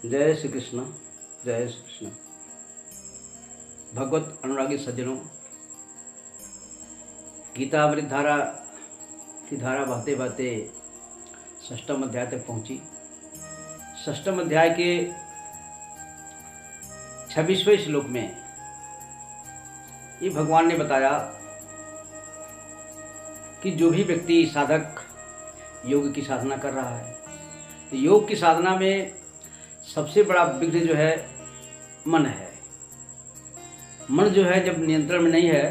जय श्री कृष्ण। जय श्री कृष्ण। भगवत अनुरागी सज्जनों, गीतामृत धारा की धारा बहते बहते षष्ठम अध्याय तक पहुंची। षष्ठम अध्याय के 26वें श्लोक में ये भगवान ने बताया कि जो भी व्यक्ति साधक योग की साधना कर रहा है, तो योग की साधना में सबसे बड़ा विघ्न जो है मन है। मन जो है जब नियंत्रण में नहीं है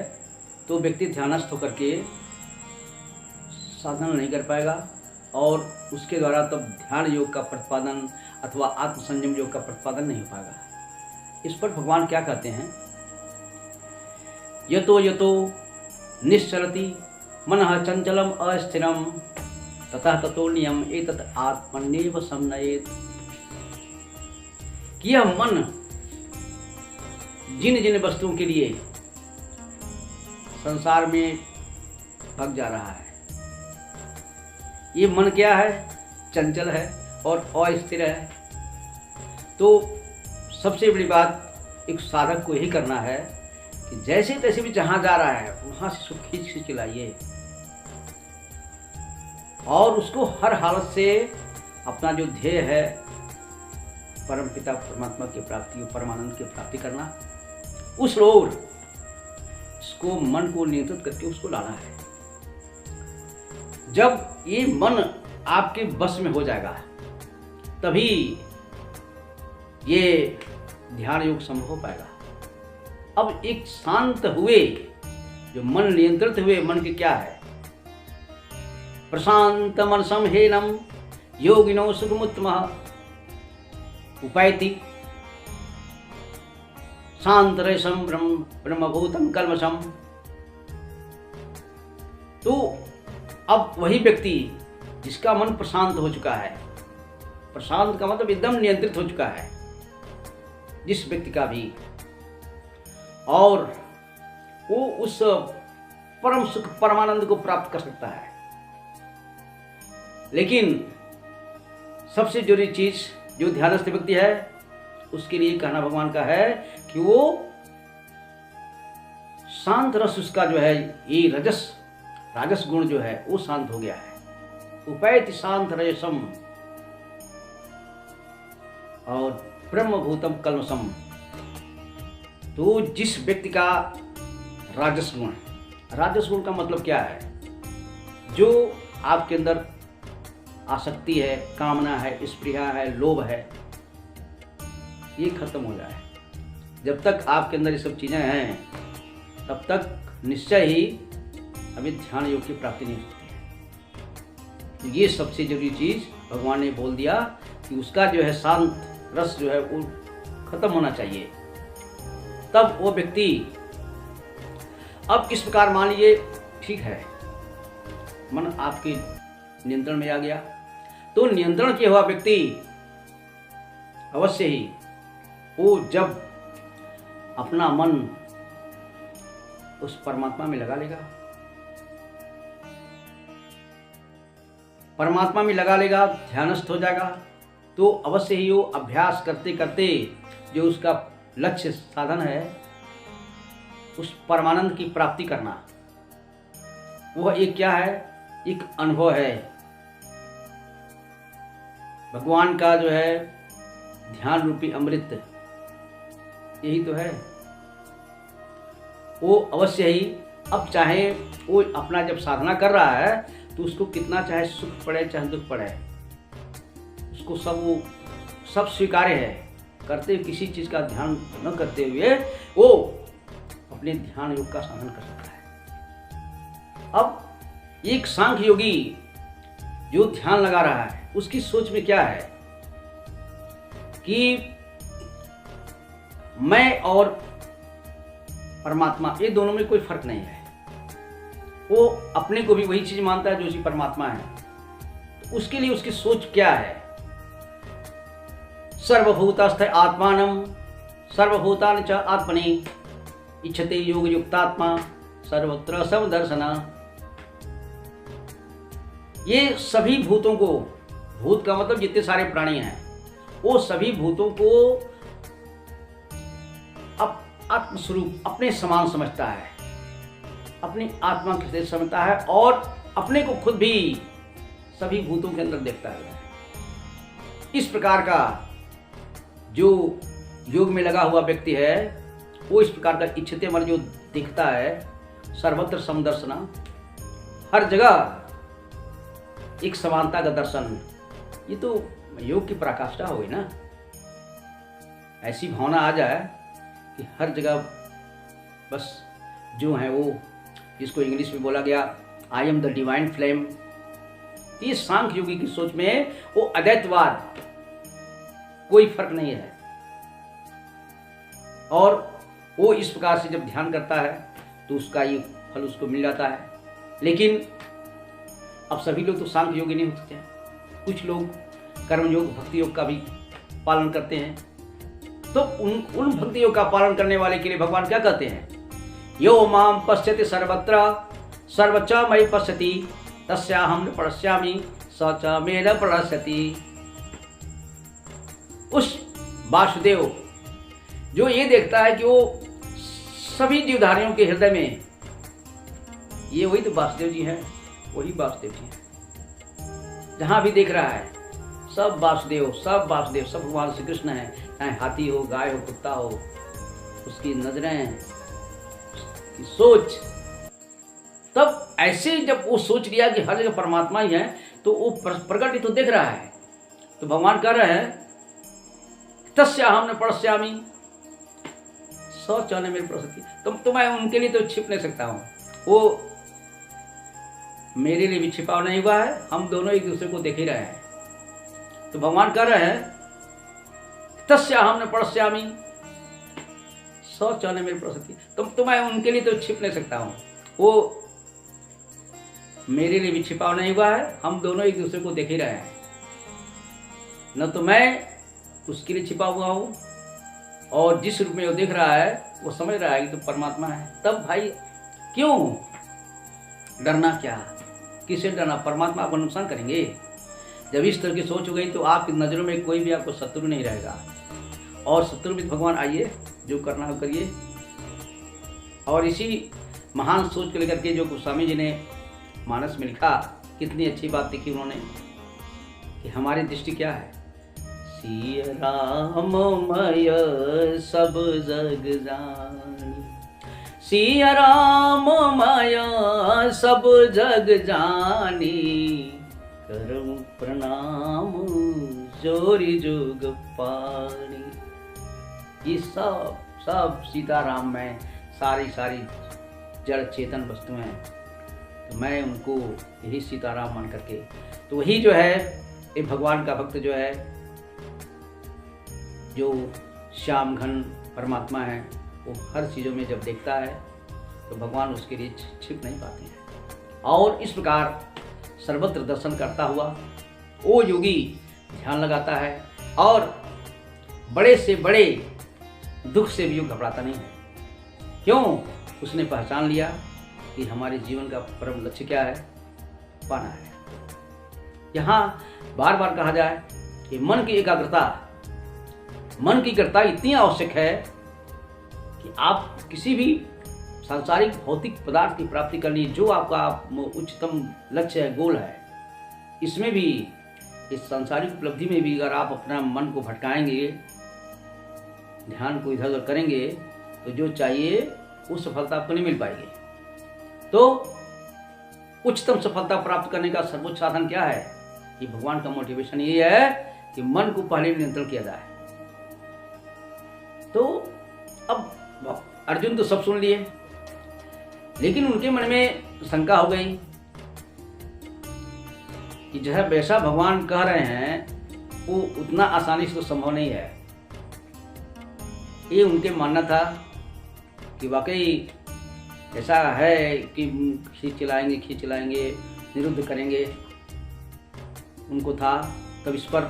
तो व्यक्ति ध्यानस्थ होकर के साधना नहीं कर पाएगा और उसके द्वारा तब ध्यान योग का प्रतिपादन अथवा आत्मसंयम योग का प्रतिपादन नहीं हो पाएगा। इस पर भगवान क्या कहते हैं? यतो यतो निश्चलति मनः चंचलम अस्थिरम ततः ततो नियम एतत् आत्मन्येव संनयेत्। कि यह मन जिन जिन वस्तुओं के लिए संसार में भग जा रहा है, ये मन क्या है? चंचल है और अस्थिर है। तो सबसे बड़ी बात एक साधक को यही करना है कि जैसे तैसे भी जहां जा रहा है वहां से सुख खींच के लाइए और उसको हर हालत से अपना जो ध्येय है परम पिता परमात्मा की प्राप्ति और परमानंद की प्राप्ति करना, उस ओर इसको मन को नियंत्रित करके उसको लाना है। जब ये मन आपके बस में हो जाएगा तभी ये ध्यान योग संभव हो पाएगा। अब एक शांत हुए जो मन नियंत्रित हुए मन के क्या है? प्रशांत मनसम हेनम योगिनो सुखमुत्तमः उपायति शांत रेशम ब्रह्मभूतम कल्मषम। तो अब वही व्यक्ति जिसका मन प्रशांत हो चुका है, प्रशांत का मतलब एकदम नियंत्रित हो चुका है जिस व्यक्ति का भी, और वो उस परम सुख परमानंद को प्राप्त कर सकता है। लेकिन सबसे जरूरी चीज जो ध्यानस्थ व्यक्ति है उसके लिए कहना भगवान का है कि वो शांत रस उसका जो है, ये राजस गुण जो है वो शांत हो गया है। उपैति शांत रजसम और ब्रह्मभूतम कल्मषम। तो जिस व्यक्ति का राजस गुण का मतलब क्या है? जो आपके अंदर आसक्ति है, कामना है, स्पृहा है, लोभ है, ये खत्म हो जाए। जब तक आपके अंदर ये सब चीजें हैं तब तक निश्चय ही अभी ध्यान योग की प्राप्ति नहीं होती है। तो ये सबसे जरूरी चीज भगवान ने बोल दिया कि उसका जो है शांत रस जो है वो खत्म होना चाहिए। तब वो व्यक्ति, अब इस प्रकार मान लीजिए ठीक है मन आपके नियंत्रण में आ गया, तो नियंत्रण किया हुआ व्यक्ति अवश्य ही वो जब अपना मन उस परमात्मा में लगा लेगा, परमात्मा में लगा लेगा, ध्यानस्थ हो जाएगा, तो अवश्य ही वो अभ्यास करते करते जो उसका लक्ष्य साधन है उस परमानंद की प्राप्ति करना, वह एक क्या है? एक अनुभव है। भगवान का जो है ध्यान रूपी अमृत यही तो है। वो अवश्य ही अब चाहे वो अपना जब साधना कर रहा है तो उसको कितना चाहे सुख पड़े चाहे दुख पड़े, उसको सब स्वीकार्य है। करते हुए किसी चीज का ध्यान न करते हुए वो अपने ध्यान योग का साधन कर सकता है। अब एक सांख्य योगी जो ध्यान लगा रहा है उसकी सोच में क्या है कि मैं और परमात्मा, ये दोनों में कोई फर्क नहीं है। वो अपने को भी वही चीज मानता है जो उसी परमात्मा है। तो उसके लिए उसकी सोच क्या है? सर्वभूतस्थ आत्मानं सर्वभूतानि च आत्मनि इच्छते योग युक्तात्मा सर्वत्र समदर्शना। ये सभी भूतों को, भूत का मतलब जितने सारे प्राणी हैं वो सभी भूतों को आत्मस्वरूप अपने समान समझता है, अपनी आत्मा के साथ समझता है और अपने को खुद भी सभी भूतों के अंदर देखता है। इस प्रकार का जो योग में लगा हुआ व्यक्ति है वो इस प्रकार का इच्छिते मन जो दिखता है, सर्वत्र समदर्शना, हर जगह एक समानता का दर्शन, ये तो योग की पराकाष्ठा हुई ना। ऐसी भावना आ जाए कि हर जगह बस जो है वो, जिसको इंग्लिश में बोला गया I am the divine flame. ये सांख्य योगी की सोच में वो अद्वैतवाद, कोई फर्क नहीं है। और वो इस प्रकार से जब ध्यान करता है तो उसका ये फल उसको मिल जाता है। लेकिन अब सभी लोग तो सांख्य योगी नहीं हो सकते हैं, कुछ लोग कर्म योग भक्ति योग का भी पालन करते हैं। तो उन भक्ति योग का पालन करने वाले के लिए भगवान क्या कहते हैं? यो माम पश्यति सर्वत्र सर्वच मयि पश्यति तस्याहं न प्रणश्यामि स च मे न प्रणश्यति। उस वासुदेव जो ये देखता है कि वो सभी जीवधारियों के हृदय में, ये वही तो वासुदेव जी हैं, वही वासुदेव जी हैं। जहां भी देख रहा है सब वासुदेव, सब वासुदेव, सब भगवान श्री कृष्ण है। चाहे हाथी हो, गाय हो, कुत्ता हो, उसकी नजरें, उसकी सोच। तब ऐसे जब वो सोच लिया कि हर जगह परमात्मा ही है तो वो प्रकट ही तो देख रहा है। तो भगवान कह रहे हैं तस्याहं न प्रणश्यामि स च न मे प्रणश्यति। तो मैं उनके लिए तो छिप नहीं सकता हूँ, वो मेरे लिए भी छिपाव नहीं हुआ है, हम दोनों एक दूसरे को देख ही रहे हैं। तो भगवान कह रहे हैं तस्याहं न प्रणश्यामि स च न मे प्रणश्यति। तो मैं उनके लिए तो छिप नहीं सकता हूँ, वो मेरे लिए भी छिपाव नहीं हुआ है, हम दोनों एक दूसरे को देख ही रहे हैं। न तो मैं उसके लिए छिपा हुआ हूँ और जिस रूप में वो देख रहा है वो समझ रहा है कि तो परमात्मा है। तब भाई क्यों डरना? क्या किसे डरना? परमात्मा आपको नुकसान करेंगे? जब इस तरह की सोच हो गई तो आपकी नज़रों में कोई भी आपको शत्रु नहीं रहेगा। और शत्रु भी भगवान आइए, जो करना हो करिए। और इसी महान सोच को लेकर के जो गोस्वामी जी ने मानस में लिखा, कितनी अच्छी बात लिखी उन्होंने कि हमारी दृष्टि क्या है। सिया राममय सब जग जानी, सिया राममय सब जग जानी, करम प्रणाम जोरी जोग पानी। ये सब सीताराम में सारी जड़ चेतन वस्तुएं हैं। तो मैं उनको यही सीताराम मान करके, तो वही जो है ये भगवान का भक्त जो है, जो श्याम घन परमात्मा है, वो हर चीज़ों में जब देखता है तो भगवान उसके लिए छिप नहीं पाते हैं। और इस प्रकार सर्वत्र दर्शन करता हुआ वो योगी ध्यान लगाता है और बड़े से बड़े दुख से भी घबराता नहीं है। क्यों? उसने पहचान लिया कि हमारे जीवन का परम लक्ष्य क्या है, पाना है। यहाँ बार बार कहा जाए कि मन की एकाग्रता इतनी आवश्यक है कि आप किसी भी सांसारिक भौतिक पदार्थ की प्राप्ति करनी, जो आपका उच्चतम लक्ष्य है, गोल है, इसमें भी, इस सांसारिक उपलब्धि में भी अगर आप अपना मन को भटकाएंगे, ध्यान को इधर उधर करेंगे, तो जो चाहिए वो सफलता आपको नहीं मिल पाएगी। तो उच्चतम सफलता प्राप्त करने का सर्वोच्च साधन क्या है? कि भगवान का मोटिवेशन ये है कि मन को पहले नियंत्रण किया जाए। तो अब अर्जुन तो सब सुन लिए, लेकिन उनके मन में शंका हो गई कि जो है वैसा भगवान कह रहे हैं वो उतना आसानी से तो संभव नहीं है। ये उनके मानना था कि वाकई ऐसा है कि खींच चलाएंगे, निरुद्ध करेंगे, उनको था। तब इस पर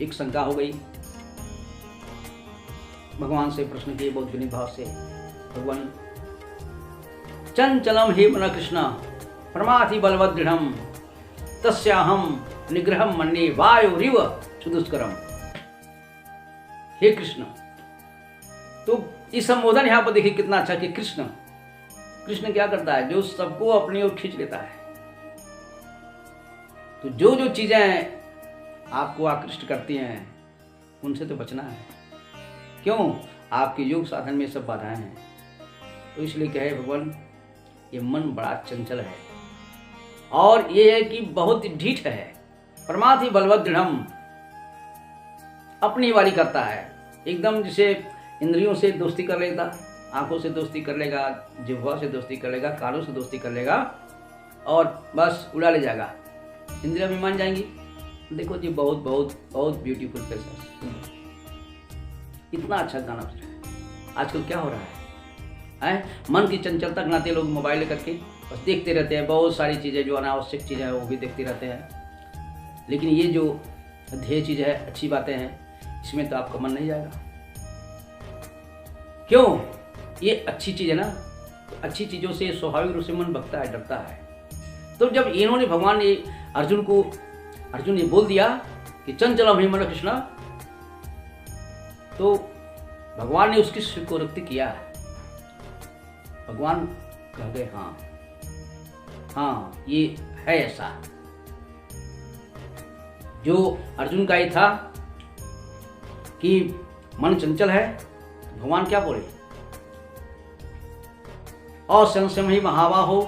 एक शंका हो गई। भगवान से प्रश्न किए बहुत विनम्र भाव से, भगवान चंचलम हे मन कृष्ण प्रमाथि बलवदृढ़ तस्याहं निग्रहं मन्ये वायुरिव सुदुष्करम। हे कृष्ण। तो ये संबोधन यहाँ पर देखिए कितना अच्छा कि कृष्ण। कृष्ण क्या करता है? जो सबको अपनी ओर खींच लेता है। तो जो जो चीजें आपको आकृष्ट करती हैं उनसे तो बचना है। क्यों? आपके योग साधन में सब बाधाएं हैं। तो इसलिए कहे भगवान, ये मन बड़ा चंचल है और ये है कि बहुत ढीठ है। परमार्थि बलवत दृढ़म, अपनी वाली करता है एकदम। जैसे इंद्रियों से दोस्ती कर लेता, आंखों से दोस्ती कर लेगा, जिह्वा से दोस्ती कर लेगा, कानों से दोस्ती कर लेगा और बस उड़ा ले जाएगा। इंद्रियां भी मान जाएंगी। देखो जी, बहुत बहुत बहुत ब्यूटीफुल प्लेसेस, इतना अच्छा गाना बज रहा है। आजकल क्या हो रहा है? मन की चंचलता गिनाते लोग मोबाइल लेकर के बस देखते रहते हैं। बहुत सारी चीज़ें जो अनावश्यक चीज़ें हैं वो भी देखते रहते हैं। लेकिन ये जो ध्येय चीज़ है, अच्छी बातें हैं, इसमें तो आपका मन नहीं जाएगा। क्यों? ये अच्छी चीज़ है ना। तो अच्छी चीज़ों से स्वाभाविक रूप से मन बकता है, डरता है। तो जब इन्होंने भगवान ने अर्जुन ने बोल दिया कि चंचलम हि मन कृष्ण, तो भगवान ने उसकी स्वीकृति किया। भगवान कह गए हाँ ये है ऐसा। जो अर्जुन का ही था कि मन चंचल है, भगवान क्या बोले? असंशयम हि महाबाहो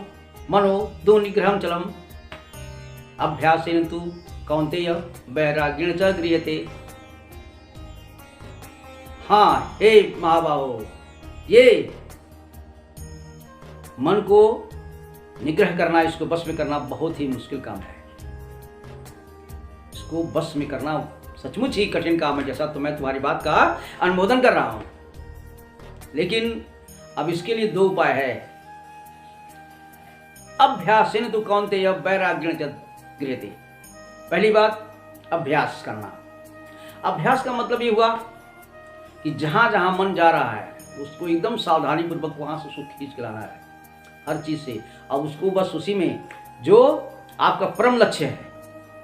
मनो दुर्निग्रहं चलम अभ्यासेन तु कौन्तेय वैराग्येण च गृह्यते। हाँ हे महाबाहो, ये मन को निग्रह करना, इसको बस में करना बहुत ही मुश्किल काम है। इसको बस में करना सचमुच ही कठिन काम है। जैसा तो मैं तुम्हारी बात का अनुमोदन कर रहा हूं, लेकिन अब इसके लिए दो उपाय है। अभ्यासेन तु कौन्तेय वैराग्येण च गृह्यते। पहली बात, अभ्यास करना। अभ्यास का मतलब ये हुआ कि जहां जहां मन जा रहा है उसको एकदम सावधानी पूर्वक वहां से उसको खींच के लाना है, हर चीज से। और उसको बस उसी में जो आपका परम लक्ष्य है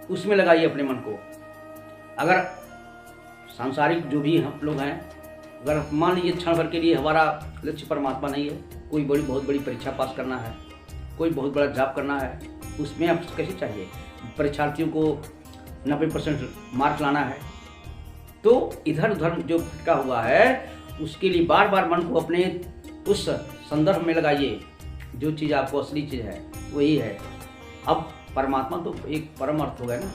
उसमें लगाइए अपने मन को। अगर सांसारिक जो भी हम लोग हैं, अगर मान लीजिए क्षण भर के लिए हमारा लक्ष्य परमात्मा नहीं है, कोई बहुत बड़ी परीक्षा पास करना है, कोई बहुत बड़ा जॉब करना है, उसमें आप कैसे चाहिए परीक्षार्थियों को 90% मार्क लाना है, तो इधर उधर जो भटका हुआ है उसके लिए बार बार मन को अपने उस संदर्भ में लगाइए। जो चीज़ आपको असली चीज़ है वही है। अब परमात्मा तो एक परम अर्थ हो गया ना।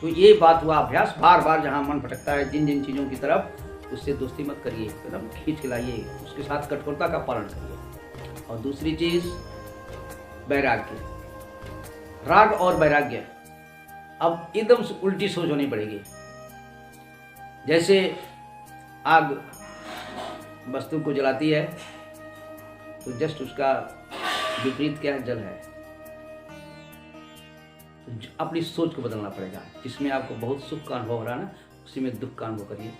तो ये बात हुआ अभ्यास। बार बार जहाँ मन भटकता है जिन जिन चीज़ों की तरफ, उससे दोस्ती मत करिए, एकदम खींच के लाइए, उसके साथ कठोरता का पालन करिए। और दूसरी चीज़ वैराग्य, राग और वैराग्य। अब एकदम से उल्टी सोच होनी पड़ेगी। जैसे आग वस्तु को जलाती है तो जस्ट उसका विपरीत क्या है? जल है। तो अपनी सोच को बदलना पड़ेगा। जिसमें आपको बहुत सुख का अनुभव हो रहा है ना, उसी में दुख का अनुभव करिए।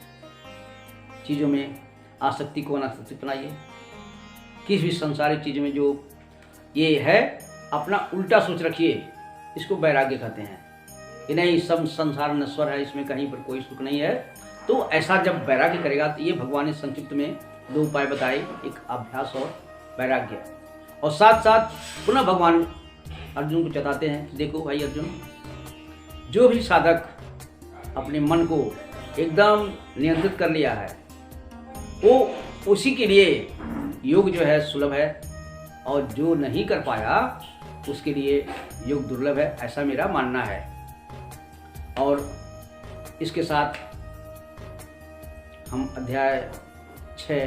चीज़ों में आसक्ति को अनासक्ति बनाइए। किसी भी संसारिक चीज़ में जो ये है अपना उल्टा सोच रखिए, इसको वैराग्य कहते हैं। कि नहीं, सब संसार नश्वर है, इसमें कहीं पर कोई सुख नहीं है। तो ऐसा जब वैराग्य करेगा तो ये भगवान ने संक्षिप्त में दो उपाय बताए, एक अभ्यास और वैराग्य। और साथ साथ पुनः भगवान अर्जुन को चताते हैं, देखो भाई अर्जुन, जो भी साधक अपने मन को एकदम नियंत्रित कर लिया है वो उसी के लिए योग जो है सुलभ है, और जो नहीं कर पाया उसके लिए योग दुर्लभ है, ऐसा मेरा मानना है। और इसके साथ हम अध्याय 6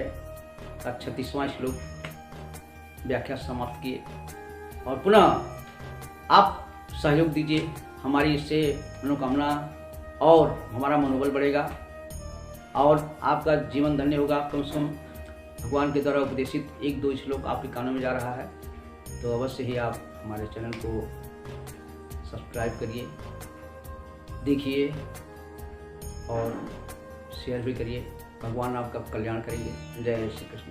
का 36वां श्लोक व्याख्या समाप्त किए। और पुनः आप सहयोग दीजिए, हमारी इससे मनोकामना और हमारा मनोबल बढ़ेगा और आपका जीवन धन्य होगा। कम से कम भगवान के द्वारा उपदेशित 1-2 श्लोक आपके कानों में जा रहा है, तो अवश्य ही आप हमारे चैनल को सब्सक्राइब करिए, देखिए और शेयर भी करिए। भगवान आपका कल्याण करेंगे। जय श्री कृष्ण।